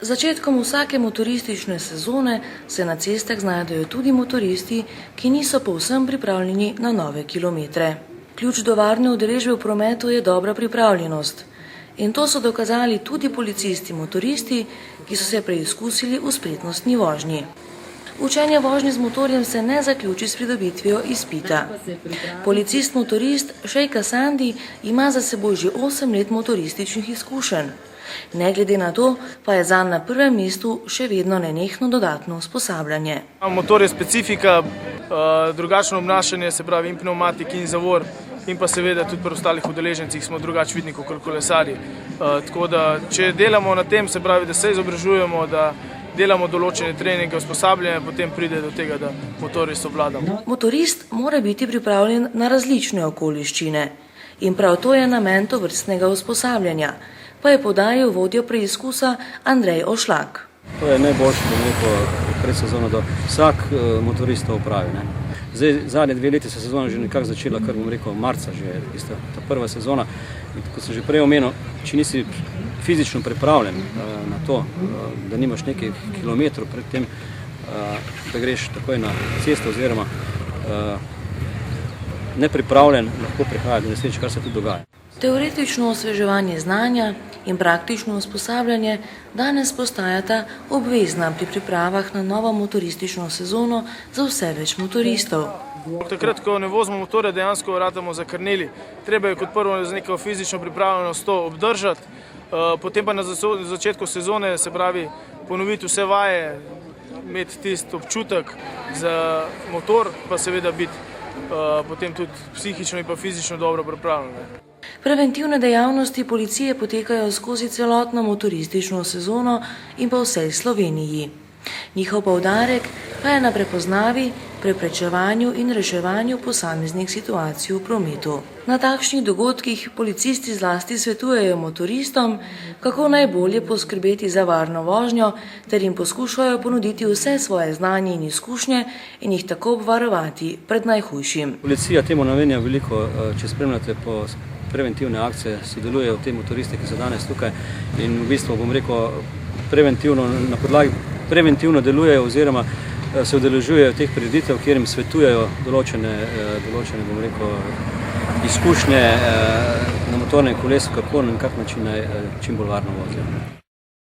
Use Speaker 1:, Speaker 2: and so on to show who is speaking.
Speaker 1: Z začetkom vsake motoristične sezone se na cestah znajdejo tudi motoristi, ki niso povsem pripravljeni na nove kilometre. Ključ do varne udeležbe v prometu je dobra pripravljenost. In to so dokazali tudi policisti motoristi, ki so se preizkusili v spretnostni vožnji. Učenje vožnje z motorjem se ne zaključi s pridobitvijo izpita. Policist motorist Šejka Sandi ima za seboj že 8 let motorističnih izkušenj. Ne glede na to, pa je zanj na prvem mestu še vedno nenehno dodatno usposabljanje.
Speaker 2: Motor je specifika, drugačno obnašanje, se pravi in pneumatik in zavor, in pa seveda tudi pri ostalih udeležencih smo drugač vidni kot kolesarji. Tako da, če delamo na tem, se pravi, da se izobražujemo, da delamo določene treninge, usposabljanje, potem pride do tega, da motor res obvladamo.
Speaker 1: Motorist mora biti pripravljen na različne okoliščine in prav to je namen tovrstnega usposabljanja, pa je poudaril vodjo preizkusa Andrej Ošlak.
Speaker 3: To je najboljše, bom rekel, predsezono, da vsak motorist to opravi. Zdaj, zadnje 2 leti se sezona že nekako začela, kar bom rekel, marca že je ta prva sezona. In kot sem že prej omenil, če nisi fizično pripravljen na to, da nimaš nekaj kilometrov pred tem, da greš takoj na cesto oziroma nepripravljen, lahko prihaja do nesreč, kar se tudi dogaja.
Speaker 1: Teoretično osveževanje znanja in praktično usposabljanje danes postajata obvezna pri pripravah na novo motoristično sezono za vse več motoristov.
Speaker 2: Takrat, ko ne vozimo motorja, dejansko ratamo zakrneli. Treba je kot prvo z neko fizično pripravljenost to obdržati, potem pa na začetku sezone, se pravi, ponoviti vse vaje, imeti tisti občutek za motor, pa seveda biti potem tudi psihično in pa fizično dobro pripravljen.
Speaker 1: Preventivne dejavnosti policije potekajo skozi celotno motoristično sezono in po vsej Sloveniji. Njihov poudarek pa je na prepoznavi, preprečevanju in reševanju posameznih situacij v prometu. Na takšnih dogodkih policisti zlasti svetujejo motoristom, kako najbolje poskrbeti za varno vožnjo, ter jim poskušajo ponuditi vse svoje znanje in izkušnje in jih tako obvarovati pred najhujšim.
Speaker 3: Policija temu namenja veliko, če spremljate po preventivne akcije, sodelujejo te motoriste, ki so danes tukaj in v bistvu, bom rekel, preventivno delujejo oziroma se udeležujejo teh prireditev, kjer jim svetujejo določene, bom rekel, izkušnje na motornem kolesu, kako in na kak način čim bolj varno vozijo.